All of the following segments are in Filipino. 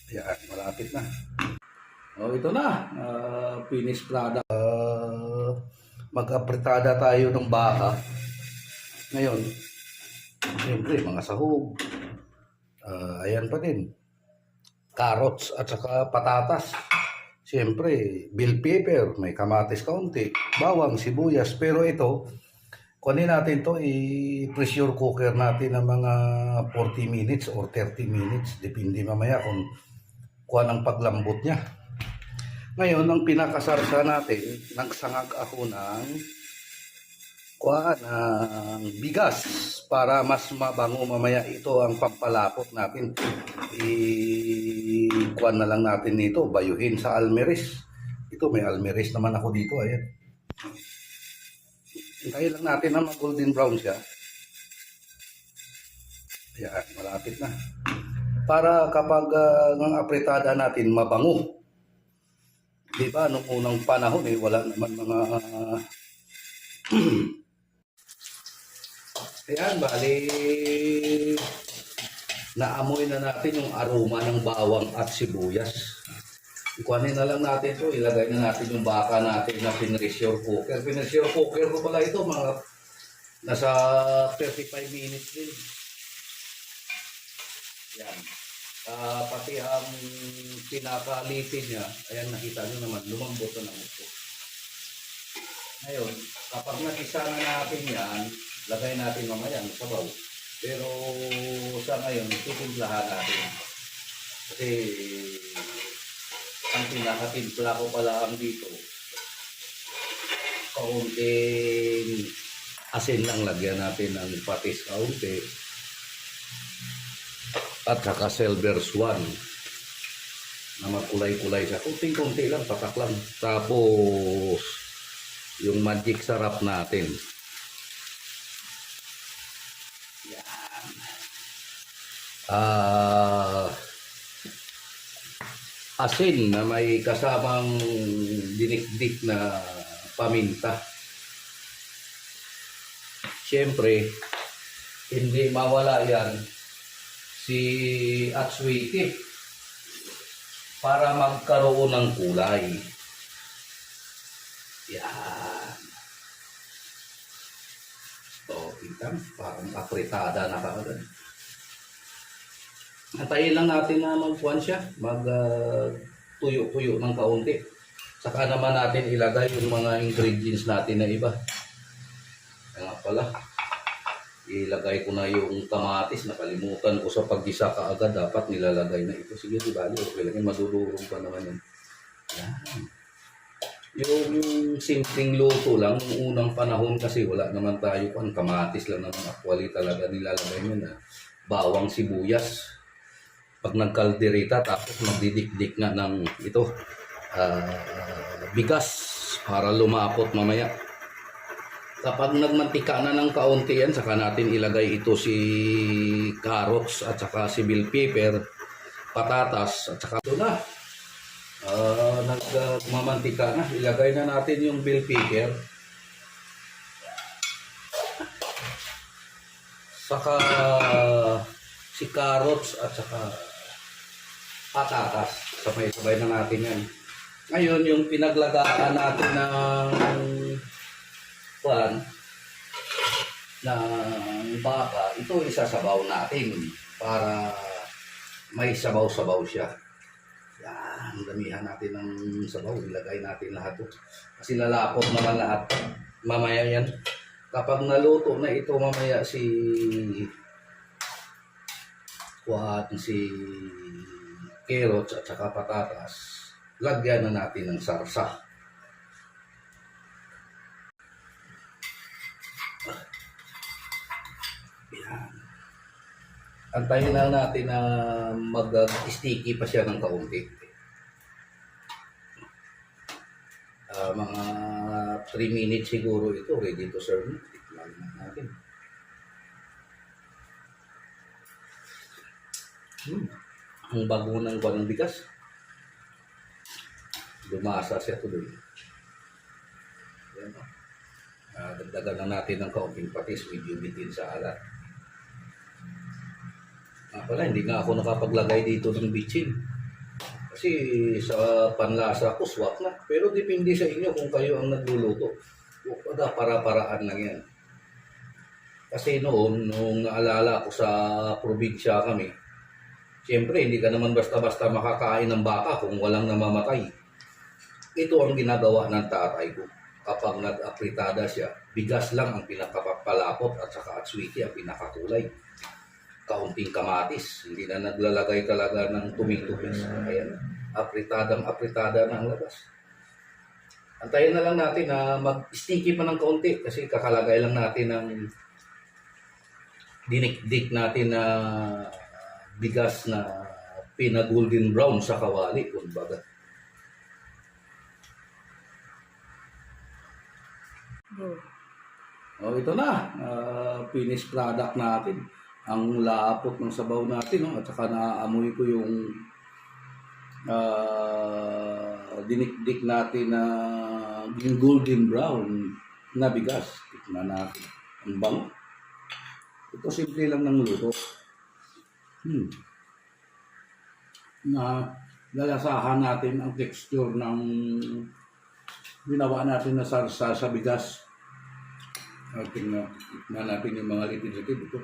Ayan, malapit na. Oh, ito na. Finished product. Mag-apritada tayo ng baka. Ngayon, siyempre, mga sahog. Ayan pa din. Carrots at saka patatas. Siyempre, bell pepper, may kamatis kaunti, bawang, sibuyas. Pero ito, kunin natin to, i-pressure cooker natin ng mga 40 minutes or 30 minutes. Depende mamaya kung kuha ng paglambot niya. Ngayon, ang pinakasarsa natin, nagsangag ako ng bigas para mas mabango mamaya. Ito ang pampalapot natin. Kuha na lang natin nito, bayuhin sa almeris. Ito, may almeris naman ako dito. Ayan. Hintayin lang natin na mag-golden brown siya. Ayan, malapit na. Para kapag ng apretada natin mabango. Diba, nung unang panahon wala naman mga ayan, bali naamoy na natin yung aroma ng bawang at sibuyas. Ikuhanin na lang natin to, ilagay na natin yung baka natin na pinressure cooker. Pinressure cooker ko pala ito, mga nasa 35 minutes din. Yan. Pati ang pinakalitin niya, ayan, nakita nyo naman, lumambot na ng ito. Ngayon, kapag nagisa na natin yan, lagay natin mamaya ang sabaw. Pero sa ngayon, titimplahan natin. Kasi ang pinakatimpla ko pala ang dito, kaunting asin lang, lagyan natin ng patis kaunti. At saka silver swan na magkulay-kulay siya. Kunting-kunti lang, patak lang. Tapos, yung magic sarap natin. Yan. Asin na may kasamang dinikdik na paminta. Siyempre, hindi mawala yan si atswiti para magkaroon ng kulay. Yan. So, kita, parang apritada na kaagad. Antayin lang natin na magpuan siya, tuyo-tuyo ng kaunti. Saka naman natin ilagay yung mga ingredients natin na iba. Kaya pala, ilagay ko na yung kamatis, nakalimutan ko sa paggisa kaagad, dapat nilalagay na ito. Sige, di bali, okay lang, madudurong pa naman yun. Yan. Yung simpleng luto lang, yung unang panahon kasi wala naman tayo kung kamatis lang naman actually talaga nilalagay nyo na bawang, sibuyas. Pag nagkalderita, tapos magdidikdik na ng ito, bigas para lumapot mamaya. Kapag nagmantika na ng kaunti yan, saka natin ilagay ito si carrots at saka si bell pepper, patatas at saka ito na. Nagmamantika na, ilagay na natin yung bell pepper. Saka si carrots at saka patatas. Sabay-sabay na natin yan. Ngayon, yung pinaglagaan natin ng baka, ito isasabaw natin para may sabaw-sabaw siya. Yan, damihan natin ng sabaw, ilagay natin lahat ito. Kasi lalapot naman lahat. Mamaya yan. Kapag naluto na ito mamaya si carrots at saka patatas, lagyan na natin ng sarsa. Yan. Antayin lang natin na mag-sticky pa siya ng kaunti. Mga 3 minutes siguro ito, ready to serve na. Tikman na natin. Ang bago ng ng bigas. Lumasa siya tuloy. Yan. Dagdagan lang natin ng kaunting patis, medyo bitin sa alat. Pala, hindi nga ako nakapaglagay dito ng bitchin. Kasi sa panlasa ko, swak na. Pero depende sa inyo kung kayo ang nagluluto. Para-paraan lang yan. Kasi noon, nung naalala ko sa probinsya kami, siyempre, hindi ka naman basta-basta makakain ng baka kung walang namamatay. Ito ang ginagawa ng tatay ko. Kapag nag-apritada siya, bigas lang ang pinakapalapot at saka atswiti ang pinakakulay. Kaunting kamatis, hindi na naglalagay talaga ng tomato paste. Ayan, apritada na ang labas. Antayin na lang natin na mag-sticky pa ng kaunti kasi kakalagay lang natin ng dinikdik natin na bigas na pina-golden brown sa kawali, kumbaga. Oh, ito na, finished product natin. Ang lapot ng sabaw natin, no? At saka naaamoy ko yung dinikdik natin na yung golden brown na bigas. Tikman natin. Ang bango. Ito simple lang ng luto. Na lalasahan natin ang texture ng ginawa natin na sarsa sa bigas. Tingnan natin yung mga lipid-lipid ito.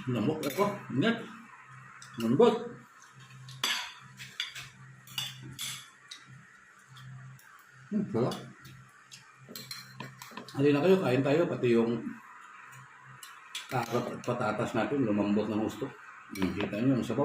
Lamok ako. Ingat. Lambot. Sarap. Halina kayo, kain tayo. Pati yung karot at patatas natin, lumambot ng gusto. Kita nyo ang sabaw.